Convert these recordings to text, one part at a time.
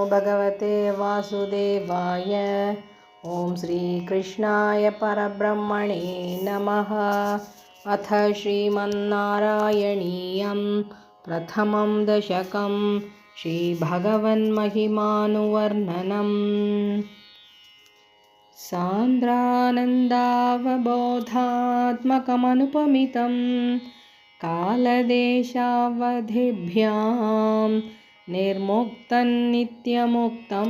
भगवते वासुदेवाय। ॐ श्रीकृष्णाय परब्रह्मणे नमः। अथ श्रीमन्नारायणीयं प्रथमं दशकं श्रीभगवन्महिमानुवर्णनम्। सान्द्रानन्दावबोधात्मकमनुपमितं कालदेशावधिभ्यां निर्मुक्तं नित्यमुक्तं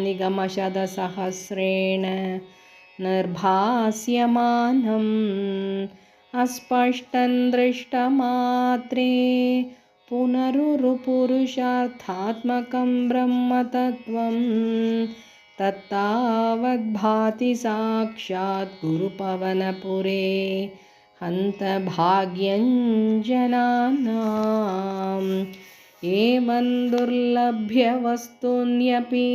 निगमशतसहस्रेण निर्भास्यमानम् अस्पष्टं दृष्टमात्रे पुनरुरुपुरुषार्थात्मकं ब्रह्मतत्त्वं तत्तावद्भाति साक्षात् गुरुपवनपुरे हन्तभाग्यं जनानाम्। एवं दुर्लभ्यवस्तून्यपि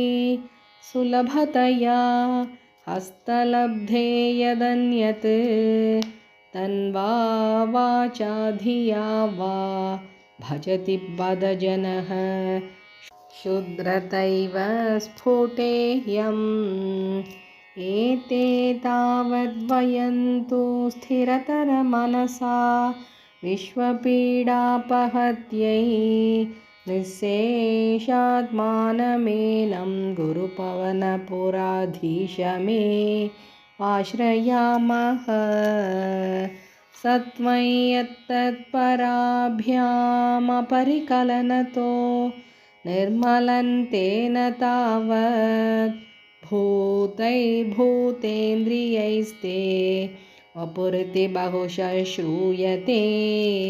सुलभतया हस्तलब्धे यदन्यत् तन्वा वाचा धिया वा भजति बदजनः क्षुद्रतैव स्फुटेयम्। एते तावद्वयन्तु स्थिरतरमनसा विश्वपीडापहत्यै निःशेषात्मानमेनं गुरुपवनपुराधीशमे आश्रयामः। सत्वं यत्तत्पराभ्यामपरिकलनतो निर्मलन्तेन तावत् भूतैर्भूतेन्द्रियैस्ते वपुरिति बहुशः श्रूयते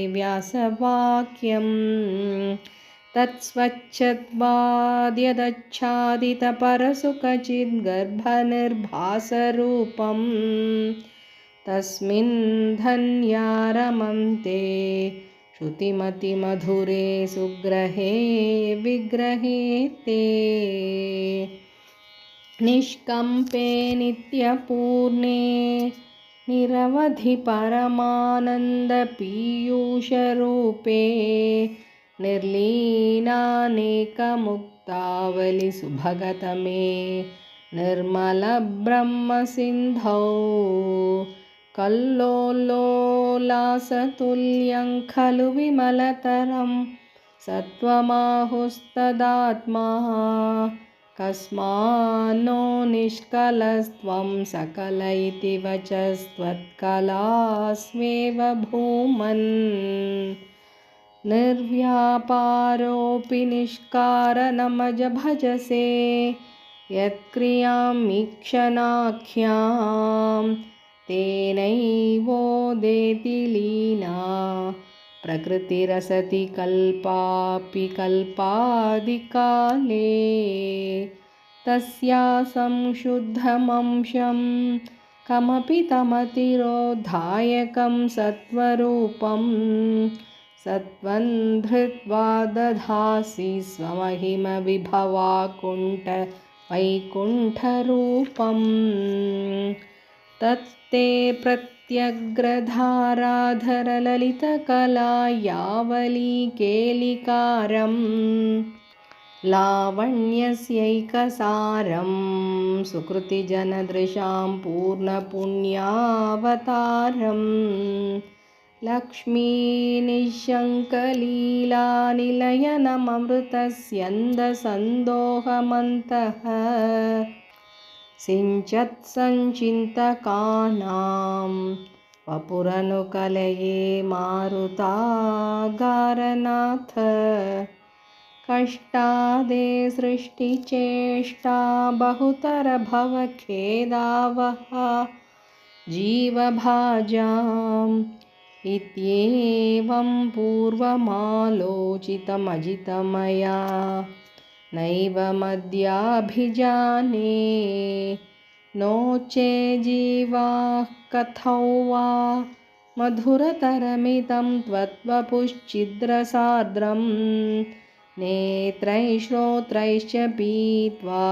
व्यासवाक्यं। तत्स्वच्छत्वाद्यदच्छादितपरसुखचिद्गर्भनिर्भासरूपं तस्मिन् धन्या रमन्ते श्रुतिमतिमधुरे सुग्रहे विग्रहे ते। निष्कम्पे नित्यपूर्णे निरवधि परमानन्दपीयूषरूपे निर्लीनानेकमुक्तावलिसुभगतमे निर्मलब्रह्मसिन्धौ कल्लोलोलासतुल्यं खलु विमलतरं सत्त्वमाहुस्तदात्मा। कस्मान्नो निष्कलस्त्वं सकल इति वचस्त्वत्कलास्वेव भूमन्। निर्व्यापारोऽपि निष्कारणमज भजसे यत्क्रियामीक्षणाख्यां तेनैवोदेति लीना प्रकृतिरसति कल्पापि कल्पादिकाले। तस्या संशुद्धमंशं कमपि तमतिरोधायकं सत्त्वरूपं सत्त्वं धृत्वा दधासि स्वमहिमविभवाकुण्ठ वैकुण्ठरूपम्। तत्ते प्रत्यग्रधाराधरललितकलायावलीकेलिकारं लावण्यस्यैकसारं सुकृतिजनदृशां पूर्णपुण्यावतारम्। लक्ष्मीनिःशङ्कलीलानिलयनममृतस्यन्दसन्दोहमन्तः सिञ्चत्सञ्चिन्तकानां वपुरनुकलये मारुतागारनाथ। कष्टादे सृष्टिचेष्टा बहुतरभवखेदावहा जीवभाजाम् इत्येवं पूर्वमालोचितमजितमया नैव मद्याभिजाने। नो चेज्जीवाः कथौ वा मधुरतरमिदं त्वद्वपुश्चिद्रसार्द्रं नेत्रैः श्रोत्रैश्च पीत्वा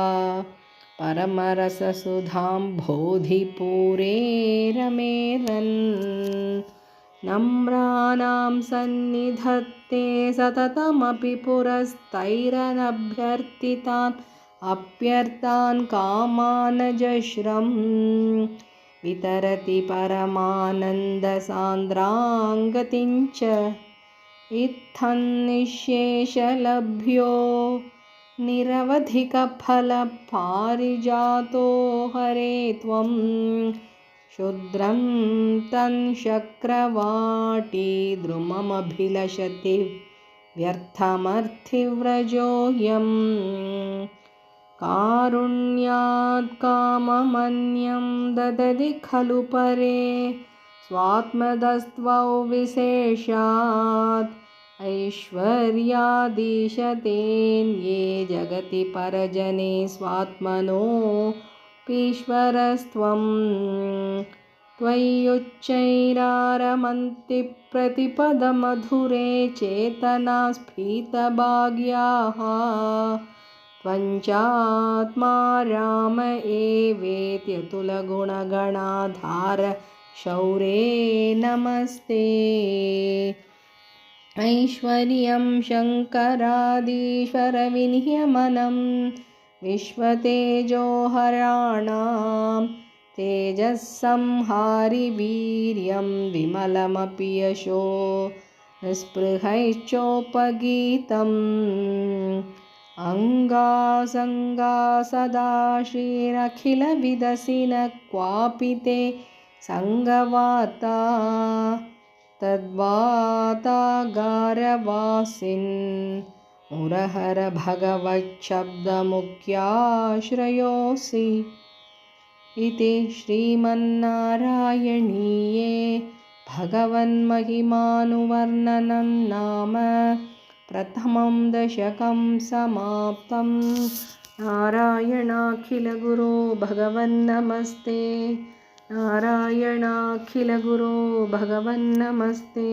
परमरससुधां बोधिपूरे रमेरन्। नम्राणां सन्निधत्ते सततमपि पुरस्तैरनभ्यर्थितान् अप्यर्थान् कामानजश्रम् वितरति परमानन्दसान्द्रां गतिं च इत्थं निःशेषलभ्यो निरवधिकफलपारिजातो हरे त्वं क्षुद्रं तं शक्रवाटी द्रुममभिलषति व्यर्थमर्थिव्रजोऽयम् कारुण्यात् काममन्यं ददति खलु परे स्वात्मदस्त्वौ विशेषात् ऐश्वर्यादिशतेन्ये जगति परजने स्वात्मनोऽपीश्वरस्त्वं त्वय्युच्चैरारमन्ति प्रतिपदमधुरे चेतना स्फीतभाग्याः त्वञ्चात्मा राम एवेत्यतुलगुणगणाधार शौरे नमस्ते ऐश्वर्यं शङ्करादीश्वरविनियमनं विश्वतेजोहराणां तेजस्संहारि वीर्यं विमलमपि यशो निःस्पृहैश्चोपगीतम् अङ्गासङ्गा सदा श्रीरखिलविदसि न क्वापि ते सङ्गवार्ता तद्वातागारवासिन् मुरहर भगवच्छब्दमुख्याश्रयोऽसि इति श्रीमन्नारायणीये भगवन्महिमानुवर्णनं नाम प्रथमं दशकं समाप्तं। नारायणाखिलगुरो भगवन्नमस्ते। नारायणाखिलगुरो भगवन्नमस्ते।